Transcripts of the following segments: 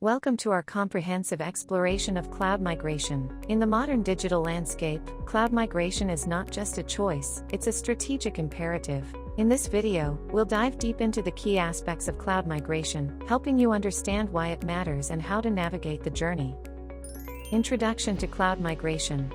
Welcome to our comprehensive exploration of cloud migration. In the modern digital landscape, cloud migration is not just a choice, it's a strategic imperative. In this video, we'll dive deep into the key aspects of cloud migration, helping you understand why it matters and how to navigate the journey. Introduction to cloud migration.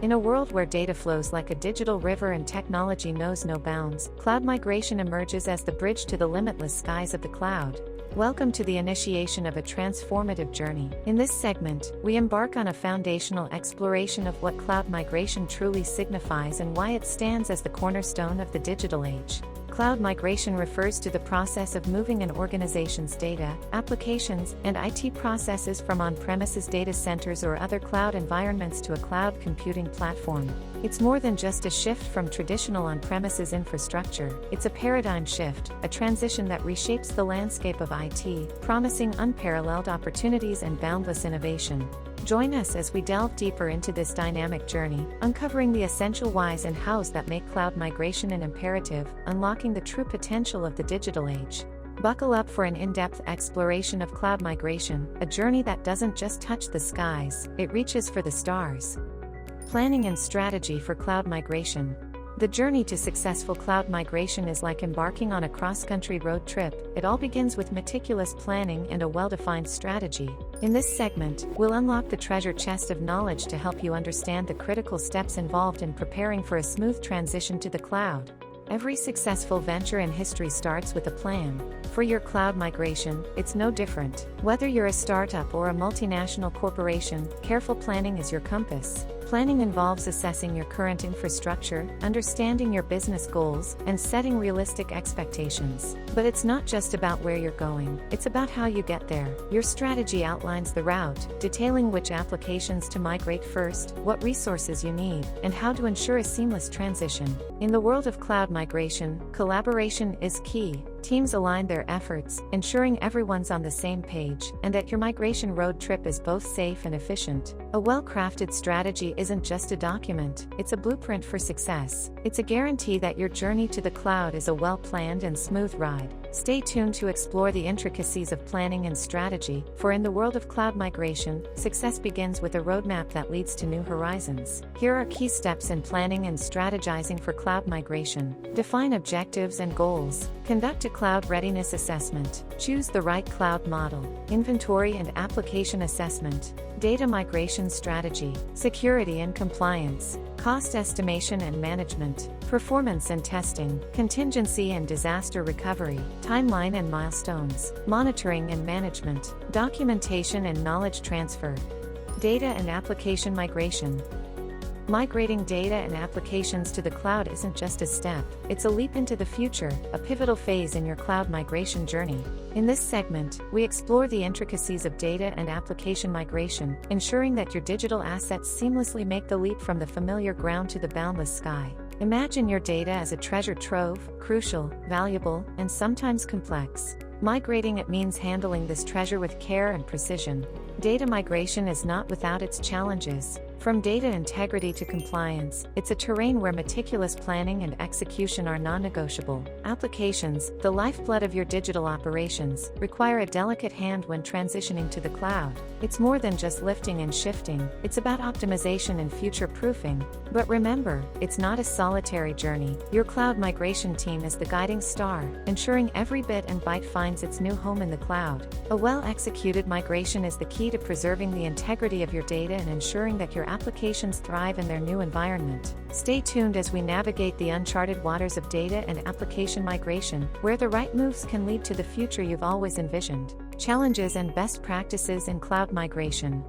In a world where data flows like a digital river and technology knows no bounds, cloud migration emerges as the bridge to the limitless skies of the cloud. Welcome to the initiation of a transformative journey. In this segment, we embark on a foundational exploration of what cloud migration truly signifies and why it stands as the cornerstone of the digital age. Cloud migration refers to the process of moving an organization's data, applications, and IT processes from on-premises data centers or other cloud environments to a cloud computing platform. It's more than just a shift from traditional on-premises infrastructure, it's a paradigm shift, a transition that reshapes the landscape of IT, promising unparalleled opportunities and boundless innovation. Join us as we delve deeper into this dynamic journey, uncovering the essential whys and hows that make cloud migration an imperative, unlocking the true potential of the digital age. Buckle up for an in-depth exploration of cloud migration, a journey that doesn't just touch the skies, it reaches for the stars. Planning and strategy for cloud migration. The journey to successful cloud migration is like embarking on a cross-country road trip. It all begins with meticulous planning and a well-defined strategy. In this segment, we'll unlock the treasure chest of knowledge to help you understand the critical steps involved in preparing for a smooth transition to the cloud. Every successful venture in history starts with a plan. For your cloud migration, it's no different. Whether you're a startup or a multinational corporation, careful planning is your compass. Planning involves assessing your current infrastructure, understanding your business goals, and setting realistic expectations. But it's not just about where you're going, it's about how you get there. Your strategy outlines the route, detailing which applications to migrate first, what resources you need, and how to ensure a seamless transition. In the world of cloud migration, collaboration is key. Teams align their efforts, ensuring everyone's on the same page, and that your migration road trip is both safe and efficient. A well-crafted strategy isn't just a document, it's a blueprint for success. It's a guarantee that your journey to the cloud is a well-planned and smooth ride. Stay tuned to explore the intricacies of planning and strategy, for in the world of cloud migration, success begins with a roadmap that leads to new horizons. Here are key steps in planning and strategizing for cloud migration. Define objectives and goals. Conduct a cloud readiness assessment. Choose the right cloud model. Inventory and application assessment. Data migration strategy. Security and compliance. Cost estimation and management. Performance and testing. Contingency and disaster recovery. Timeline and milestones. Monitoring and management. Documentation and knowledge transfer. Data and application migration. Migrating data and applications to the cloud isn't just a step, it's a leap into the future, a pivotal phase in your cloud migration journey. In this segment, we explore the intricacies of data and application migration, ensuring that your digital assets seamlessly make the leap from the familiar ground to the boundless sky. Imagine your data as a treasure trove, crucial, valuable, and sometimes complex. Migrating it means handling this treasure with care and precision. Data migration is not without its challenges. From data integrity to compliance, it's a terrain where meticulous planning and execution are non-negotiable. Applications, the lifeblood of your digital operations, require a delicate hand when transitioning to the cloud. It's more than just lifting and shifting, it's about optimization and future-proofing. But remember, it's not a solitary journey. Your cloud migration team is the guiding star, ensuring every bit and byte finds its new home in the cloud. A well-executed migration is the key to preserving the integrity of your data and ensuring that your applications thrive in their new environment. Stay tuned as we navigate the uncharted waters of data and application migration, where the right moves can lead to the future you've always envisioned. Challenges and best practices in cloud migration.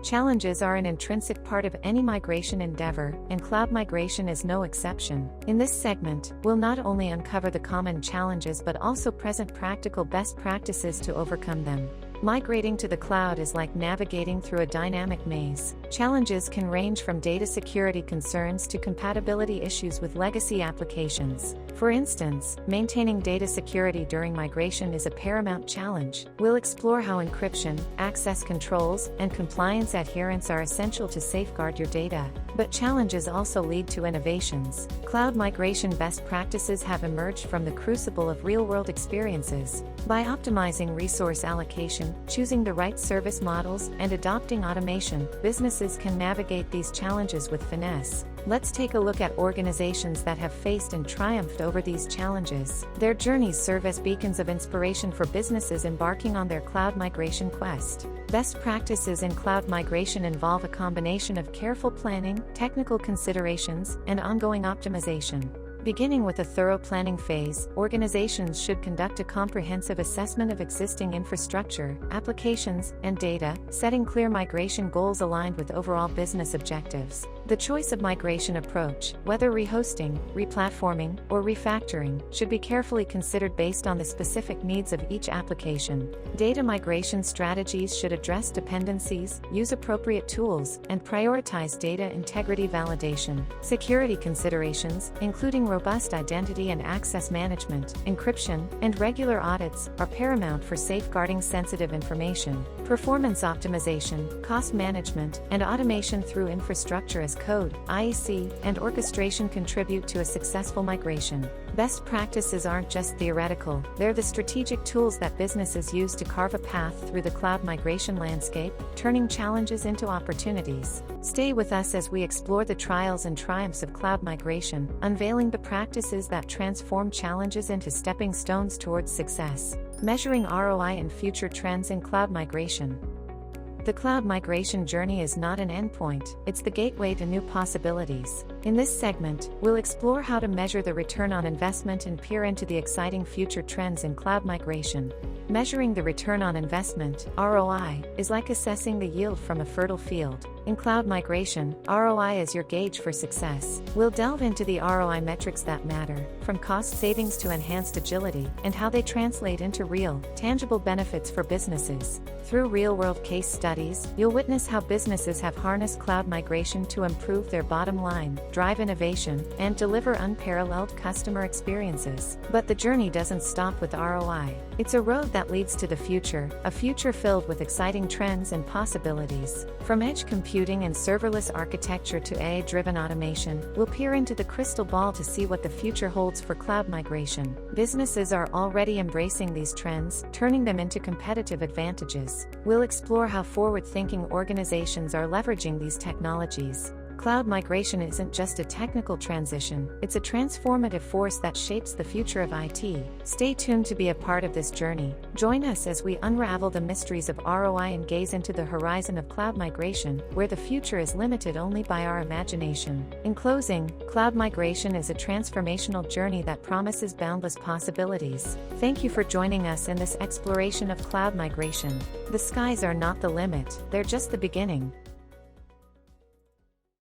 Challenges are an intrinsic part of any migration endeavor, and cloud migration is no exception. In this segment, we'll not only uncover the common challenges but also present practical best practices to overcome them. Migrating to the cloud is like navigating through a dynamic maze. Challenges can range from data security concerns to compatibility issues with legacy applications. For instance, maintaining data security during migration is a paramount challenge. We'll explore how encryption, access controls, and compliance adherence are essential to safeguard your data. But challenges also lead to innovations. Cloud migration best practices have emerged from the crucible of real-world experiences. By optimizing resource allocation migration, choosing the right service models, and adopting automation, businesses can navigate these challenges with finesse. Let's take a look at organizations that have faced and triumphed over these challenges. Their journeys serve as beacons of inspiration for businesses embarking on their cloud migration quest. Best practices in cloud migration involve a combination of careful planning, technical considerations, and ongoing optimization. Beginning with a thorough planning phase, organizations should conduct a comprehensive assessment of existing infrastructure, applications, and data, setting clear migration goals aligned with overall business objectives. The choice of migration approach, whether rehosting, replatforming, or refactoring, should be carefully considered based on the specific needs of each application. Data migration strategies should address dependencies, use appropriate tools, and prioritize data integrity validation. Security considerations, including robust identity and access management, encryption, and regular audits, are paramount for safeguarding sensitive information. Performance optimization, cost management, and automation through infrastructure as code, IEC, and orchestration contribute to a successful migration. Best practices aren't just theoretical, they're the strategic tools that businesses use to carve a path through the cloud migration landscape, turning challenges into opportunities. Stay with us as we explore the trials and triumphs of cloud migration, unveiling the practices that transform challenges into stepping stones towards success. Measuring ROI and future trends in cloud migration. The cloud migration journey is not an endpoint, it's the gateway to new possibilities. In this segment, we'll explore how to measure the return on investment and peer into the exciting future trends in cloud migration. Measuring the return on investment, ROI, is like assessing the yield from a fertile field. In cloud migration, ROI is your gauge for success. We'll delve into the ROI metrics that matter, from cost savings to enhanced agility, and how they translate into real, tangible benefits for businesses. Through real-world case studies, you'll witness how businesses have harnessed cloud migration to improve their bottom line, drive innovation, and deliver unparalleled customer experiences. But the journey doesn't stop with ROI. It's a road that leads to the future, a future filled with exciting trends and possibilities. From edge computing and serverless architecture to AI-driven automation, we'll peer into the crystal ball to see what the future holds for cloud migration. Businesses are already embracing these trends, turning them into competitive advantages. We'll explore how forward-thinking organizations are leveraging these technologies. Cloud migration isn't just a technical transition, it's a transformative force that shapes the future of IT. Stay tuned to be a part of this journey. Join us as we unravel the mysteries of ROI and gaze into the horizon of cloud migration, where the future is limited only by our imagination. In closing, cloud migration is a transformational journey that promises boundless possibilities. Thank you for joining us in this exploration of cloud migration. The skies are not the limit, they're just the beginning.